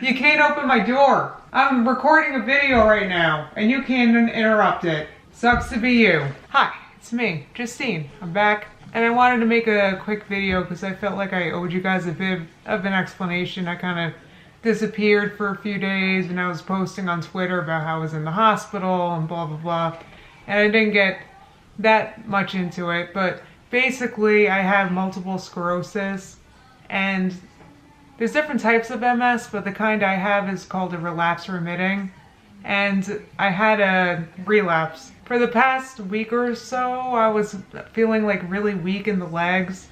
You can't open my door. I'm recording a video right now and you can't interrupt it. Sucks to be you. Hi, it's me, Justine. I'm back and I wanted to make a quick video because I felt like I owed you guys a bit of an explanation. I kind of disappeared for a few days and I was posting on Twitter about how I was in the hospital and blah blah blah. And I didn't get that much into it, but basically I have multiple sclerosis and there's different types of MS, but the kind I have is called a relapse remitting, and I had a relapse. For the past week or so, I was feeling like really weak in the legs,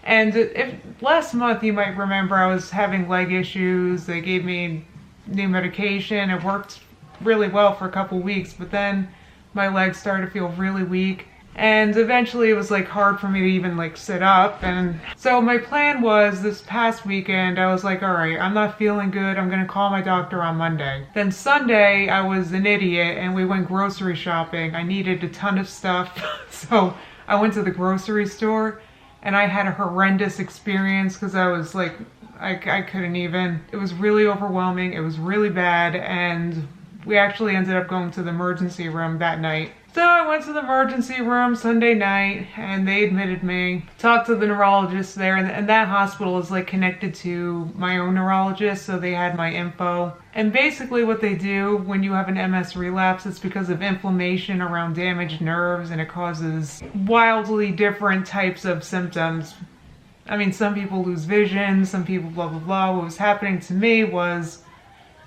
and last month you might remember I was having leg issues. They gave me new medication. It worked really well for a couple weeks, but then my legs started to feel really weak. And eventually it was like hard for me to even like sit up. And so my plan was this past weekend, I was like, all right, I'm not feeling good. I'm going to call my doctor on Monday. Then Sunday I was an idiot and we went grocery shopping. I needed a ton of stuff. So I went to the grocery store and I had a horrendous experience because I was like, I couldn't even. It was really overwhelming. It was really bad. And we actually ended up going to the emergency room that night. So I went to the emergency room Sunday night and they admitted me, talked to the neurologist there, and that hospital is like connected to my own neurologist, so they had my info. And basically what they do when you have an MS relapse, it's because of inflammation around damaged nerves and it causes wildly different types of symptoms. I mean, some people lose vision, some people blah blah blah. What was happening to me was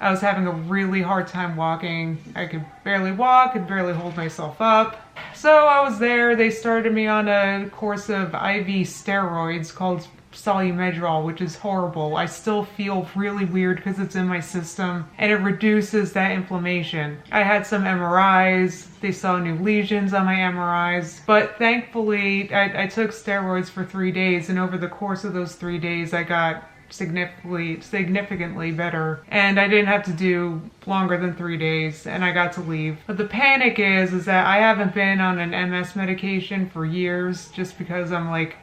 I was having a really hard time walking. I could barely walk, could barely hold myself up. So I was there. They started me on a course of IV steroids called Solumedrol, which is horrible. I still feel really weird because it's in my system and it reduces that inflammation. I had some MRIs. They saw new lesions on my MRIs, but thankfully I took steroids for 3 days, and over the course of those 3 days I got significantly better, and I didn't have to do longer than 3 days and I got to leave. But the panic is that I haven't been on an MS medication for years, just because I'm like,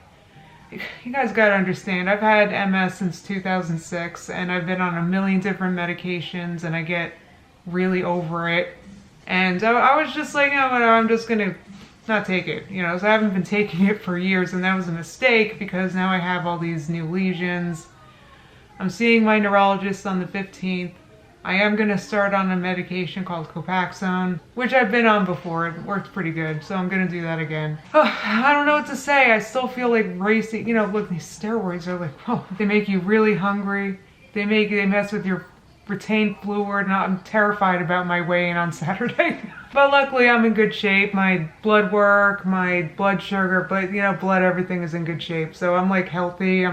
you guys gotta understand, I've had MS since 2006 and I've been on a million different medications and I get really over it. And I was just like, oh, I'm just gonna not take it, so I haven't been taking it for years, and that was a mistake because now I have all these new lesions. I'm seeing my neurologist on the 15th. I am going to start on a medication called Copaxone, which I've been on before. It worked pretty good, so I'm going to do that again. I don't know what to say. I still feel like racing. Look, these steroids are like, they make you really hungry. They mess with your retained fluid. Now I'm terrified about my weigh-in on Saturday. But luckily I'm in good shape. My blood work, my blood sugar, but blood, everything is in good shape. So I'm like healthy. I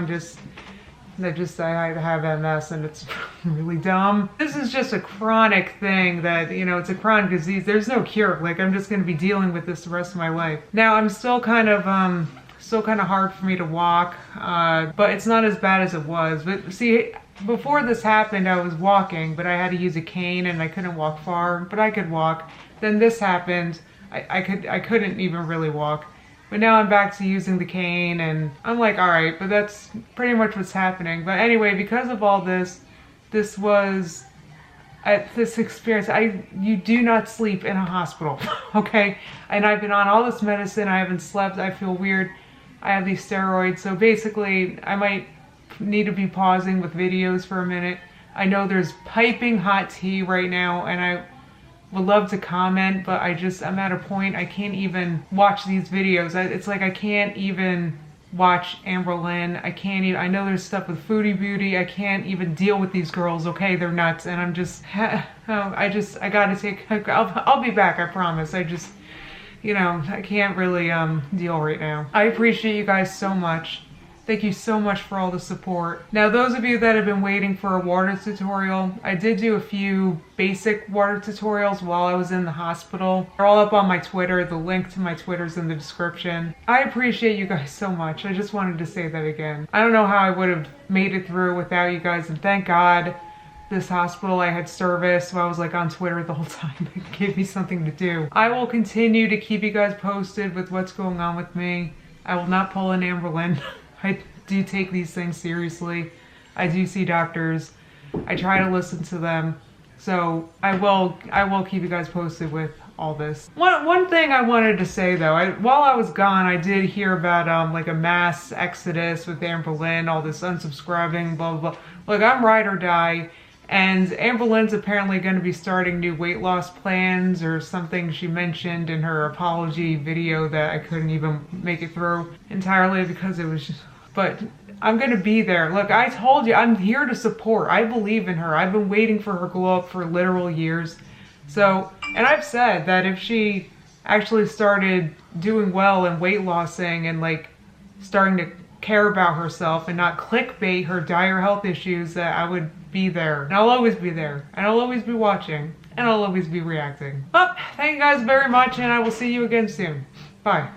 have MS and it's really dumb. This is just a chronic thing that, it's a chronic disease. There's no cure. Like, I'm just going to be dealing with this the rest of my life. Now, I'm still kind of hard for me to walk, but it's not as bad as it was. But see, before this happened, I was walking, but I had to use a cane and I couldn't walk far, but I could walk. Then this happened. I couldn't even really walk. But now I'm back to using the cane and I'm like, all right, but that's pretty much what's happening. But anyway, because of all this experience, you do not sleep in a hospital, okay? And I've been on all this medicine, I haven't slept, I feel weird. I have these steroids, so basically I might need to be pausing with videos for a minute. I know there's piping hot tea right now and I would love to comment, but I'm at a point I can't even watch these videos. It's like I can't even watch Amber Lynn. I know there's stuff with Foodie Beauty. I can't even deal with these girls, okay? They're nuts, and I'm just, I gotta take, I'll be back, I promise. I can't really deal right now. I appreciate you guys so much. Thank you so much for all the support. Now, those of you that have been waiting for a water tutorial, I did do a few basic water tutorials while I was in the hospital. They're all up on my Twitter. The link to my Twitter's in the description. I appreciate you guys so much. I just wanted to say that again. I don't know how I would have made it through without you guys, and thank God this hospital, I had service, so I was like on Twitter the whole time. It gave me something to do. I will continue to keep you guys posted with what's going on with me. I will not pull an Amber Lynn. I do take these things seriously. I do see doctors. I try to listen to them. So I will keep you guys posted with all this. One thing I wanted to say though, while I was gone, I did hear about like a mass exodus with Amber Lynn, all this unsubscribing, blah blah blah. Look, I'm ride or die, and Amber Lynn's apparently going to be starting new weight loss plans or something she mentioned in her apology video that I couldn't even make it through entirely because it was just, but I'm going to be there. Look, I told you, I'm here to support. I believe in her. I've been waiting for her glow up for literal years. So, and I've said that if she actually started doing well and weight lossing and like starting to care about herself and not clickbait her dire health issues, that I would be there. And I'll always be there. And I'll always be watching. And I'll always be reacting. Well, thank you guys very much, and I will see you again soon. Bye.